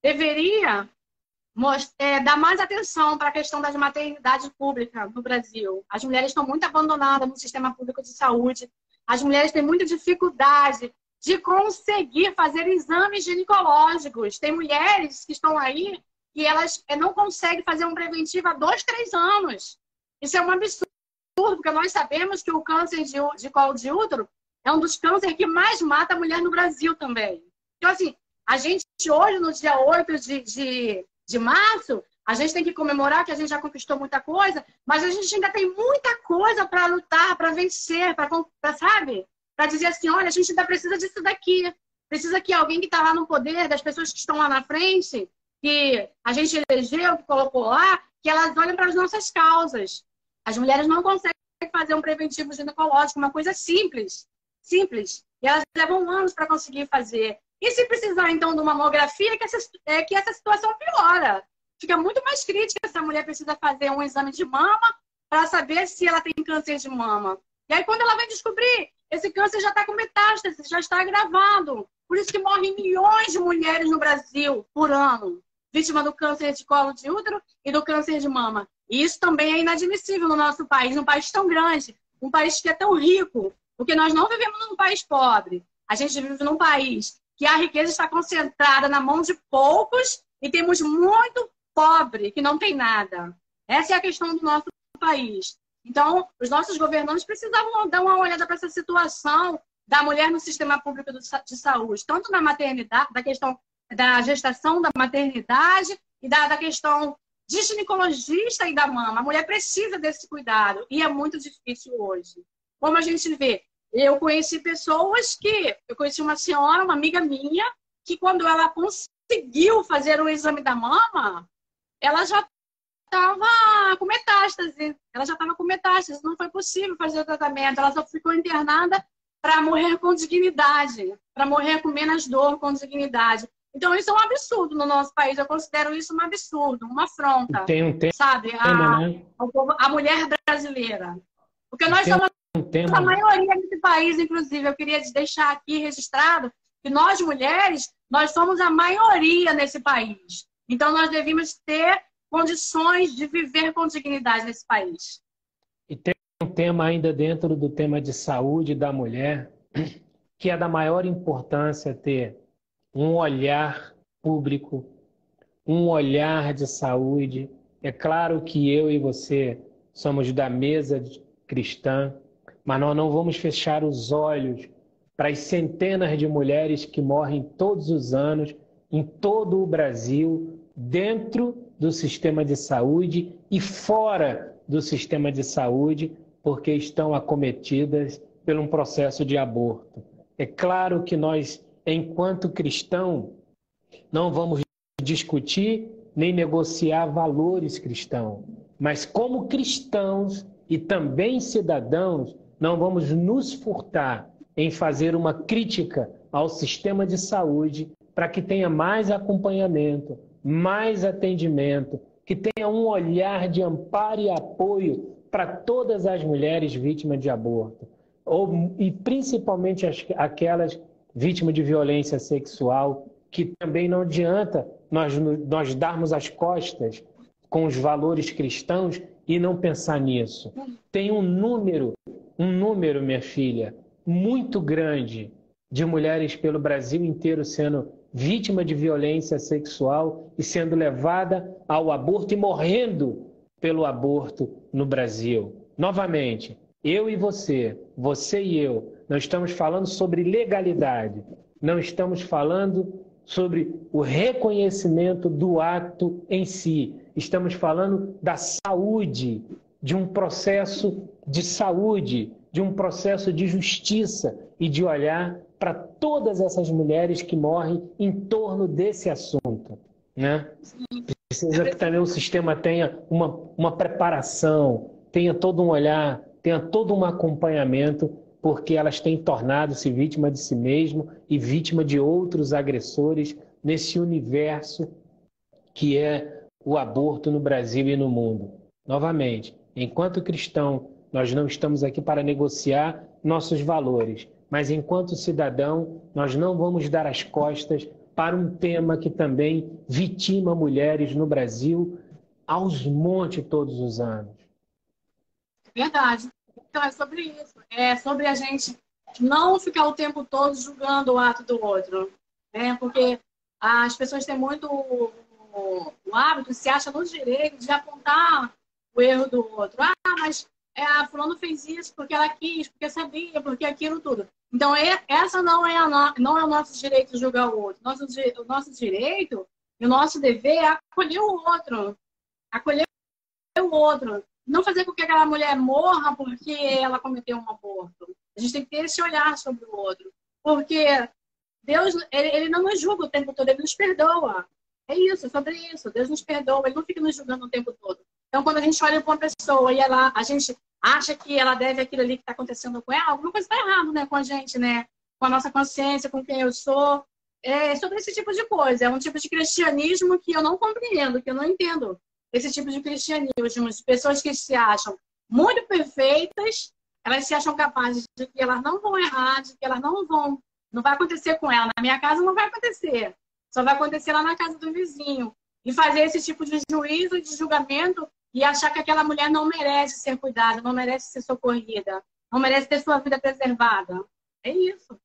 deveria dar mais atenção para a questão das maternidades públicas no Brasil. As mulheres estão muito abandonadas no sistema público de saúde. As mulheres têm muita dificuldade de conseguir fazer exames ginecológicos. Tem mulheres que estão aí e elas não conseguem fazer um preventivo há 2, 3 anos. Isso é um absurdo, porque nós sabemos que o câncer de colo de útero é um dos cânceres que mais mata a mulher no Brasil também. Então, assim, a gente hoje, no dia 8 de março, a gente tem que comemorar que a gente já conquistou muita coisa, mas a gente ainda tem muita coisa para lutar, para vencer, sabe? Para dizer assim, olha, a gente ainda precisa disso daqui. Precisa que alguém que está lá no poder, das pessoas que estão lá na frente, que a gente elegeu, que colocou lá, que elas olhem para as nossas causas. As mulheres não conseguem fazer um preventivo ginecológico, uma coisa simples. Simples. E elas levam anos para conseguir fazer. E se precisar, então, de uma mamografia, que essa situação piora. Fica muito mais crítica se a mulher precisa fazer um exame de mama para saber se ela tem câncer de mama. E aí, quando ela vai descobrir, esse câncer já está com metástase, já está agravado. Por isso que morrem milhões de mulheres no Brasil por ano, vítima do câncer de colo de útero e do câncer de mama. E isso também é inadmissível no nosso país, um país tão grande, um país que é tão rico, porque nós não vivemos num país pobre. A gente vive num país que a riqueza está concentrada na mão de poucos e temos muito pobre que não tem nada. Essa é a questão do nosso país. Então, os nossos governantes precisavam dar uma olhada para essa situação da mulher no sistema público de saúde, tanto na maternidade, da questão da gestação, da maternidade e da questão de ginecologista e da mama. A mulher precisa desse cuidado e é muito difícil hoje. Como a gente vê, eu conheci uma senhora, uma amiga minha, que quando ela conseguiu fazer o exame da mama, ela já estava com metástase. Não foi possível fazer o tratamento. Ela só ficou internada para morrer com dignidade, para morrer com menos dor, com dignidade. Então, isso é um absurdo no nosso país. Eu considero isso um absurdo, uma afronta. Tem um tema, sabe? né? A mulher brasileira. Porque nós somos a maioria desse país, inclusive. Eu queria deixar aqui registrado que nós, mulheres, nós somos a maioria nesse país. Então, nós devemos ter condições de viver com dignidade nesse país. E tem um tema ainda dentro do tema de saúde da mulher, que é da maior importância ter um olhar público, um olhar de saúde. É claro que eu e você somos da mesa cristã, mas nós não vamos fechar os olhos para as centenas de mulheres que morrem todos os anos em todo o Brasil, dentro do sistema de saúde e fora do sistema de saúde, porque estão acometidas por um processo de aborto. É claro que nós, enquanto cristãos, não vamos discutir nem negociar valores cristãos, mas como cristãos e também cidadãos, não vamos nos furtar em fazer uma crítica ao sistema de saúde para que tenha mais acompanhamento, mais atendimento, que tenha um olhar de amparo e apoio para todas as mulheres vítimas de aborto, e principalmente aquelas vítimas de violência sexual, que também não adianta nós darmos as costas com os valores cristãos e não pensar nisso. Tem um número, minha filha, muito grande de mulheres pelo Brasil inteiro sendo vítima de violência sexual e sendo levada ao aborto e morrendo pelo aborto no Brasil. Novamente, eu e você e eu, não estamos falando sobre legalidade, não estamos falando sobre o reconhecimento do ato em si. Estamos falando da saúde, de um processo de saúde, de um processo de justiça e de olhar para todas essas mulheres que morrem em torno desse assunto, né? Precisa que também o sistema tenha uma preparação, tenha todo um olhar, tenha todo um acompanhamento, porque elas têm tornado-se vítima de si mesmo e vítima de outros agressores nesse universo que é o aborto no Brasil e no mundo. Novamente, enquanto cristão, nós não estamos aqui para negociar nossos valores, mas enquanto cidadão, nós não vamos dar as costas para um tema que também vitima mulheres no Brasil aos montes todos os anos. Verdade. Então, é sobre isso. É sobre a gente não ficar o tempo todo julgando o ato do outro, né? Porque as pessoas têm muito o hábito, se acham no direito de apontar o erro do outro. Ah, mas a fulano fez isso porque ela quis, porque sabia, porque aquilo tudo. Então, essa não é o nosso direito de julgar o outro. O nosso direito e o nosso dever é acolher o outro. Acolher o outro. Não fazer com que aquela mulher morra porque ela cometeu um aborto. A gente tem que ter esse olhar sobre o outro. Porque Deus, ele não nos julga o tempo todo, ele nos perdoa. É isso, é sobre isso. Deus nos perdoa, ele não fica nos julgando o tempo todo. Então, quando a gente olha para uma pessoa e a gente acha que ela deve aquilo ali que está acontecendo com ela, alguma coisa está errada, né, com a gente, né? Com a nossa consciência, com quem eu sou. É sobre esse tipo de coisa. É um tipo de cristianismo que eu não compreendo, que eu não entendo. Esse tipo de cristianismo, de pessoas que se acham muito perfeitas, elas se acham capazes de que elas não vão errar, de que elas não vai acontecer com ela. Na minha casa não vai acontecer. Só vai acontecer lá na casa do vizinho. E fazer esse tipo de juízo, de julgamento, e achar que aquela mulher não merece ser cuidada, não merece ser socorrida, não merece ter sua vida preservada. É isso.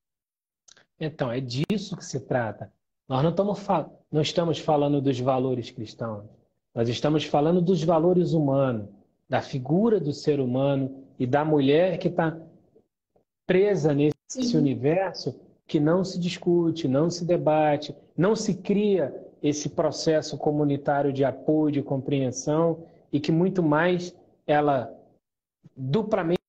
Então, é disso que se trata. Nós não estamos falando dos valores cristãos. Nós estamos falando dos valores humanos, da figura do ser humano e da mulher que está presa nesse universo que não se discute, não se debate, não se cria esse processo comunitário de apoio, de compreensão e que muito mais ela duplamente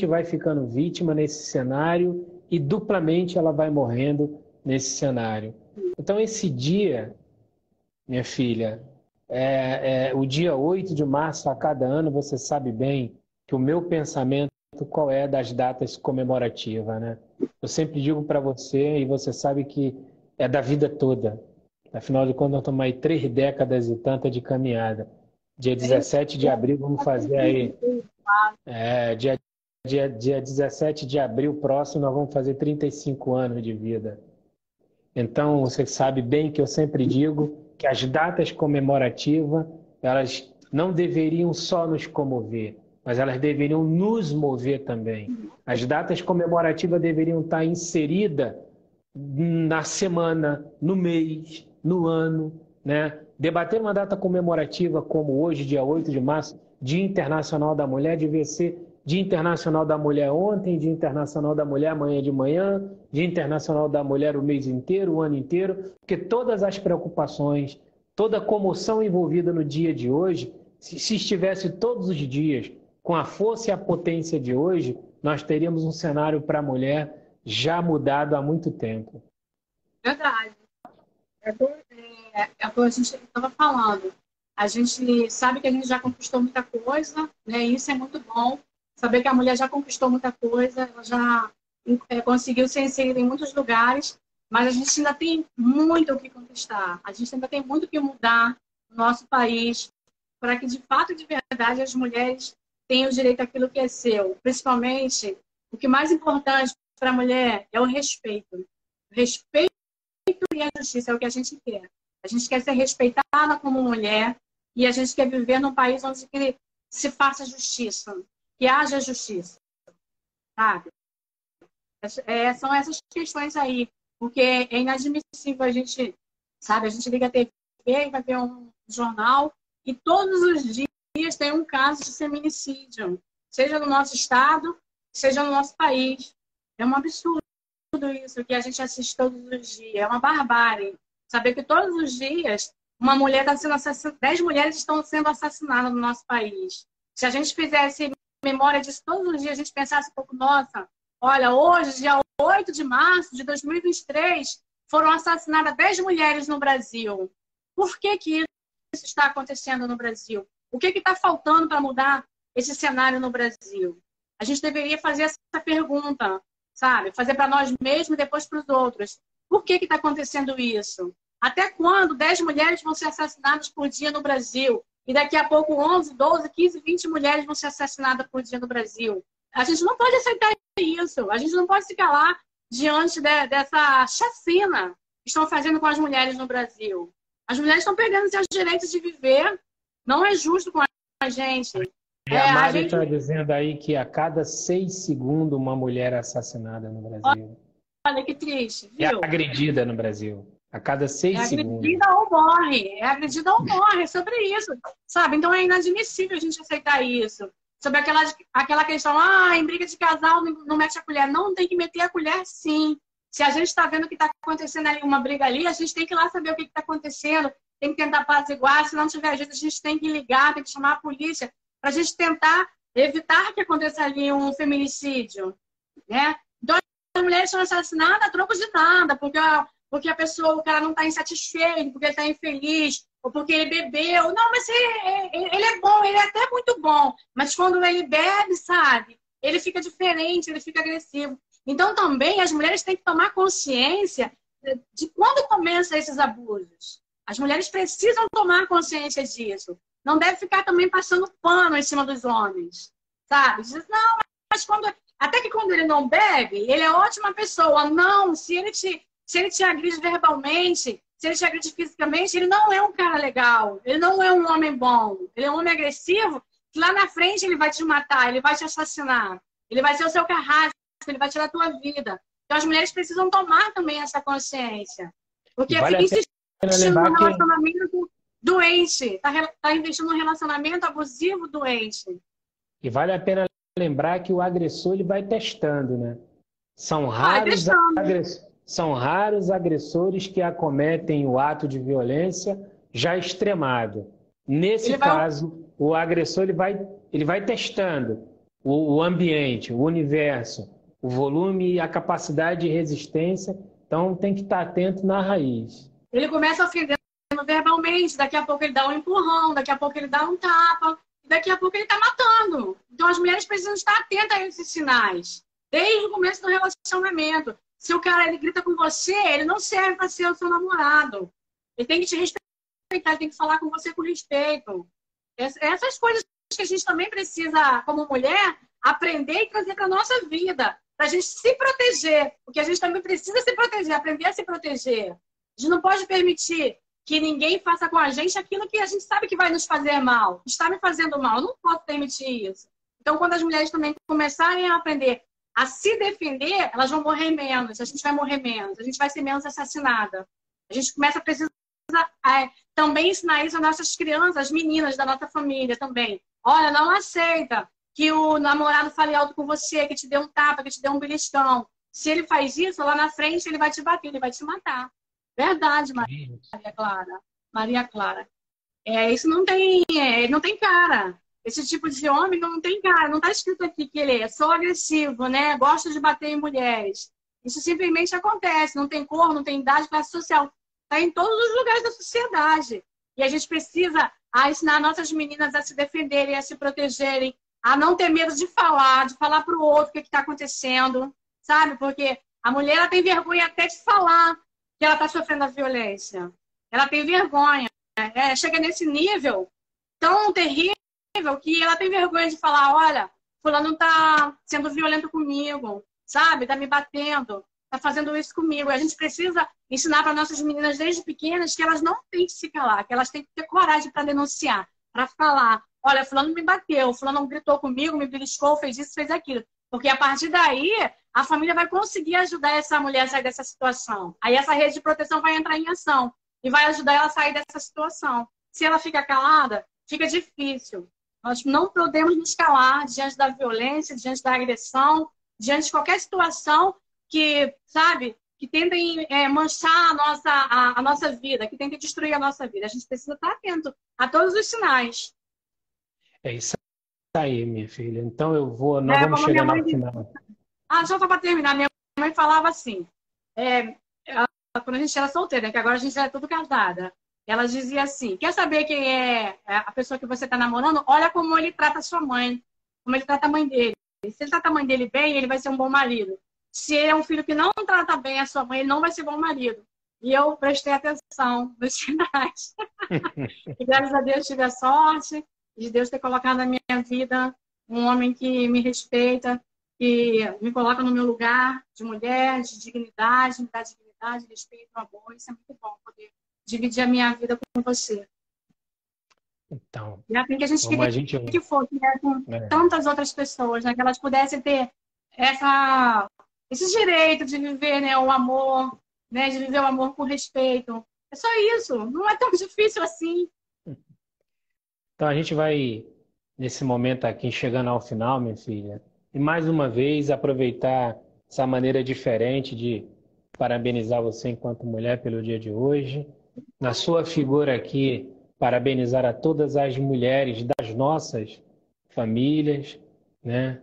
vai ficando vítima nesse cenário e duplamente ela vai morrendo nesse cenário. Então esse dia, minha filha, o dia 8 de março a cada ano, você sabe bem que o meu pensamento qual é das datas comemorativas, né? Eu sempre digo para você, e você sabe que é da vida toda. Afinal de contas, nós estamos aí 3 décadas e tanta de caminhada. Dia 17 de abril, vamos fazer aí... dia 17 de abril próximo, nós vamos fazer 35 anos de vida. Então, você sabe bem que eu sempre digo que as datas comemorativas, elas não deveriam só nos comover, mas elas deveriam nos mover também. As datas comemorativas deveriam estar inseridas na semana, no mês, no ano, né? Debater uma data comemorativa como hoje, dia 8 de março, Dia Internacional da Mulher, devia ser Dia Internacional da Mulher ontem, Dia Internacional da Mulher amanhã de manhã, Dia Internacional da Mulher o mês inteiro, o ano inteiro, porque todas as preocupações, toda a comoção envolvida no dia de hoje, se estivesse todos os dias com a força e a potência de hoje, nós teríamos um cenário para a mulher já mudado há muito tempo. Verdade. É o que a gente estava falando. A gente sabe que a gente já conquistou muita coisa, né? Isso é muito bom. Saber que a mulher já conquistou muita coisa, ela já conseguiu ser inserida em muitos lugares, mas a gente ainda tem muito o que conquistar. A gente ainda tem muito o que mudar no nosso país para que, de fato, de verdade, as mulheres tenham direito àquilo que é seu. Principalmente, o que mais importante para a mulher é o respeito. O respeito e a justiça é o que a gente quer. A gente quer ser respeitada como mulher e a gente quer viver num país onde se faça justiça, que haja justiça, sabe? São essas questões aí, porque é inadmissível a gente, sabe, a gente liga a TV e vai ver um jornal e todos os dias tem um caso de feminicídio, seja no nosso estado, seja no nosso país. É um absurdo isso que a gente assiste todos os dias, é uma barbárie. Saber que todos os dias uma mulher está sendo assassinada, 10 mulheres estão sendo assassinadas no nosso país. Se a gente fizesse memória disso todos os dias, a gente pensasse um pouco, nossa, olha, hoje, dia 8 de março de 2023, foram assassinadas 10 mulheres no Brasil. Por que que isso está acontecendo no Brasil? O que está faltando para mudar esse cenário no Brasil? A gente deveria fazer essa pergunta, sabe? Fazer para nós mesmos e depois para os outros. Por que está acontecendo isso? Até quando 10 mulheres vão ser assassinadas por dia no Brasil? E daqui a pouco 11, 12, 15, 20 mulheres vão ser assassinadas por dia no Brasil? A gente não pode aceitar isso. A gente não pode se calar diante dessa chacina que estão fazendo com as mulheres no Brasil. As mulheres estão perdendo seus direitos de viver. Não é justo com a gente. E a Mari está dizendo aí que a cada 6 segundos uma mulher é assassinada no Brasil. Olha que triste, viu? É agredida no Brasil. A cada 6 segundos. É agredida ou morre. É agredida ou morre. É sobre isso. Sabe? Então é inadmissível a gente aceitar isso. Sobre aquela questão, em briga de casal não mete a colher. Não, tem que meter a colher sim. Se a gente está vendo o que está acontecendo ali, uma briga ali, a gente tem que ir lá saber o que está acontecendo. Tem que tentar apaziguar. Se não tiver jeito, a gente tem que ligar, tem que chamar a polícia para a gente tentar evitar que aconteça ali um feminicídio, né? Então, as mulheres são assassinadas a troco de nada, porque a pessoa, o cara não está insatisfeito, porque ele está infeliz, ou porque ele bebeu. Não, mas ele é bom, ele é até muito bom, mas quando ele bebe, sabe, ele fica diferente, ele fica agressivo. Então, também, as mulheres têm que tomar consciência de quando começam esses abusos. As mulheres precisam tomar consciência disso. Não deve ficar também passando pano em cima dos homens, sabe? Diz, não, mas até que quando ele não bebe, ele é ótima pessoa. Não, se ele te agride verbalmente, se ele te agride fisicamente, ele não é um cara legal. Ele não é um homem bom. Ele é um homem agressivo que lá na frente ele vai te matar, ele vai te assassinar. Ele vai ser o seu carrasco, ele vai tirar a tua vida. Então as mulheres precisam tomar também essa consciência. Porque vale fica insistindo no relacionamento doente. Tá investindo num relacionamento abusivo doente. E vale a pena lembrar que o agressor ele vai testando, né? São raros agressores que acometem o ato de violência já extremado. Nesse caso, o agressor ele vai testando o ambiente, o universo, o volume e a capacidade de resistência. Então tem que estar atento na raiz. Ele começa ofendendo verbalmente, daqui a pouco ele dá um empurrão, daqui a pouco ele dá um tapa, daqui a pouco ele está matando. Então as mulheres precisam estar atentas a esses sinais, desde o começo do relacionamento. Se o cara ele grita com você, ele não serve para ser o seu namorado. Ele tem que te respeitar, ele tem que falar com você com respeito. Essas coisas que a gente também precisa, como mulher, aprender e trazer para a nossa vida, para a gente se proteger, porque a gente também precisa se proteger, aprender a se proteger. A gente não pode permitir que ninguém faça com a gente aquilo que a gente sabe que vai nos fazer mal, está me fazendo mal. Eu não posso permitir isso. Então, quando as mulheres também começarem a aprender a se defender, elas vão morrer menos, a gente vai morrer menos, a gente vai ser menos assassinada. A gente começa a precisar também ensinar isso às nossas crianças, às meninas da nossa família também. Olha, não aceita que o namorado fale alto com você, que te dê um tapa, que te dê um beliscão. Se ele faz isso, lá na frente ele vai te bater, ele vai te matar. Verdade, Maria Clara. Maria Clara. Isso não tem cara. Esse tipo de homem não tem cara. Não está escrito aqui que ele é só agressivo, né? Gosta de bater em mulheres. Isso simplesmente acontece. Não tem cor, não tem idade, classe social. Está em todos os lugares da sociedade. E a gente precisa ensinar nossas meninas a se defenderem, a se protegerem, a não ter medo de falar para o outro o que está acontecendo. sabe? Porque a mulher ela tem vergonha até de falar que ela está sofrendo a violência. Ela tem vergonha. Chega nesse nível tão terrível que ela tem vergonha de falar, olha, fulano está sendo violento comigo, sabe? Está me batendo, está fazendo isso comigo. A gente precisa ensinar para nossas meninas desde pequenas que elas não têm que se calar, que elas têm que ter coragem para denunciar, para falar, olha, fulano me bateu, fulano gritou comigo, me beliscou, fez isso, fez aquilo. Porque a partir daí, a família vai conseguir ajudar essa mulher a sair dessa situação. Aí essa rede de proteção vai entrar em ação e vai ajudar ela a sair dessa situação. Se ela fica calada, fica difícil. Nós não podemos nos calar diante da violência, diante da agressão, diante de qualquer situação que, sabe, que tentem manchar a nossa vida, que tentem destruir a nossa vida. A gente precisa estar atento a todos os sinais. É isso aí, minha filha. Então nós vamos chegar no final. Só para terminar, minha mãe falava assim, quando a gente era solteira, que agora a gente é tudo casada. Ela dizia assim, quer saber quem é a pessoa que você está namorando? Olha como ele trata a sua mãe, como ele trata a mãe dele. Se ele trata a mãe dele bem, ele vai ser um bom marido. Se ele é um filho que não trata bem a sua mãe, ele não vai ser bom marido. E eu prestei atenção nos sinais. E graças a Deus tive a sorte de Deus ter colocado na minha vida um homem que me respeita, que me coloca no meu lugar de mulher, de dignidade, me dá dignidade, respeito, amor. Isso é muito bom poder dividir a minha vida com você. Então, e assim que a gente queria que fosse, né, com tantas outras pessoas, né, que elas pudessem ter esse direito de viver, né, o amor, né, de viver o amor com respeito. É só isso, não é tão difícil assim. Então a gente vai, nesse momento aqui, chegando ao final, minha filha, e mais uma vez aproveitar essa maneira diferente de parabenizar você enquanto mulher pelo dia de hoje. Na sua figura aqui, parabenizar a todas as mulheres das nossas famílias, né?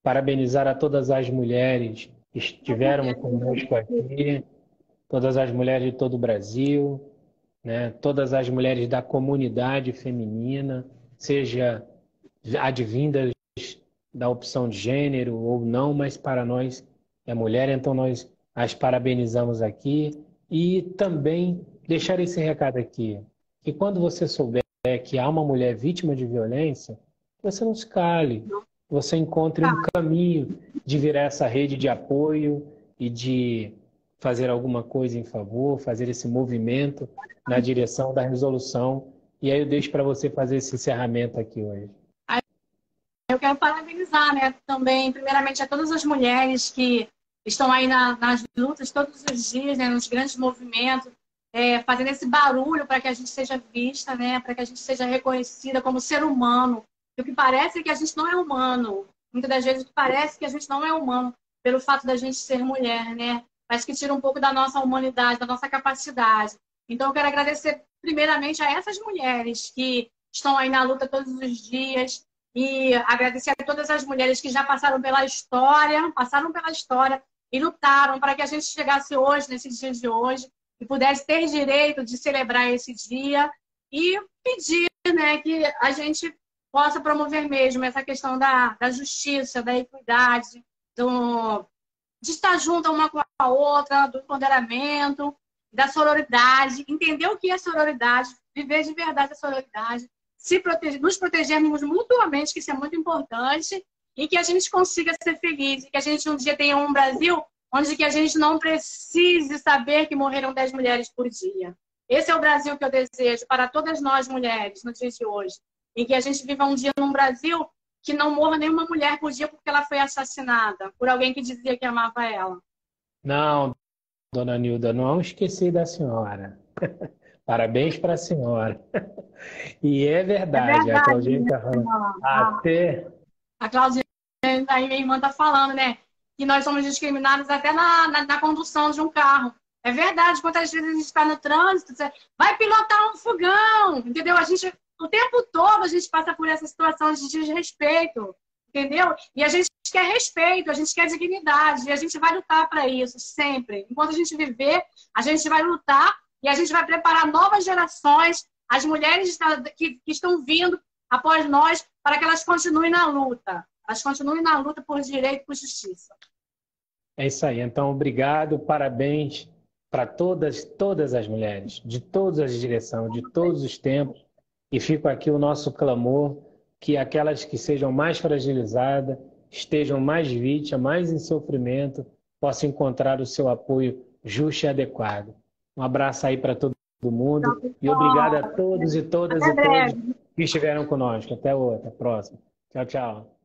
Parabenizar a todas as mulheres que estiveram conosco aqui, todas as mulheres de todo o Brasil, né? Todas as mulheres da comunidade feminina, seja advindas da opção de gênero ou não, mas para nós é mulher, então nós as parabenizamos aqui e também deixar esse recado aqui, que quando você souber que há uma mulher vítima de violência, você não se cale, você encontre um caminho de virar essa rede de apoio e de fazer alguma coisa em favor, fazer esse movimento na direção da resolução. E aí eu deixo para você fazer esse encerramento aqui hoje. Eu quero parabenizar, né, também, primeiramente, a todas as mulheres que estão aí nas lutas todos os dias, né, nos grandes movimentos, fazendo esse barulho para que a gente seja vista, né, para que a gente seja reconhecida como ser humano. E o que parece é que a gente não é humano. Muitas das vezes parece que a gente não é humano pelo fato da gente ser mulher, né? Mas que tira um pouco da nossa humanidade, da nossa capacidade. Então, eu quero agradecer primeiramente a essas mulheres que estão aí na luta todos os dias e agradecer a todas as mulheres que já passaram pela história e lutaram para que a gente chegasse hoje, nesse dia de hoje, e pudesse ter direito de celebrar esse dia e pedir, né, que a gente possa promover mesmo essa questão da justiça, da equidade, de estar junto uma com a outra, do empoderamento, da sororidade, entender o que é sororidade, viver de verdade a sororidade, nos protegermos mutuamente, que isso é muito importante, e que a gente consiga ser feliz, e que a gente um dia tenha um Brasil onde que a gente não precise saber que morreram 10 mulheres por dia. Esse é o Brasil que eu desejo para todas nós mulheres no dia de hoje. E que a gente viva um dia num Brasil que não morra nenhuma mulher por dia porque ela foi assassinada por alguém que dizia que amava ela. Não, dona Nilda, não esqueci da senhora. Parabéns para a senhora. E é verdade, a Claudinha está falando. A Claudinha, aí minha irmã está falando, né? Que nós somos discriminados até na condução de um carro. É verdade, quantas vezes a gente está no trânsito, você vai pilotar um fogão, entendeu? O tempo todo a gente passa por essa situação de desrespeito, entendeu? E a gente quer respeito, a gente quer dignidade, e a gente vai lutar para isso, sempre. Enquanto a gente viver, a gente vai lutar e a gente vai preparar novas gerações, as mulheres que estão vindo após nós, para que elas continuem na luta. Elas continuem na luta por direito e por justiça. É isso aí. Então, obrigado, parabéns para todas as mulheres, de todas as direções, de todos os tempos. E fica aqui o nosso clamor que aquelas que sejam mais fragilizadas, estejam mais vítimas, mais em sofrimento, possam encontrar o seu apoio justo e adequado. Um abraço aí para todo mundo e obrigado a todos e todas Até e todos breve. que estiveram conosco. Até outra, próxima. Tchau, tchau.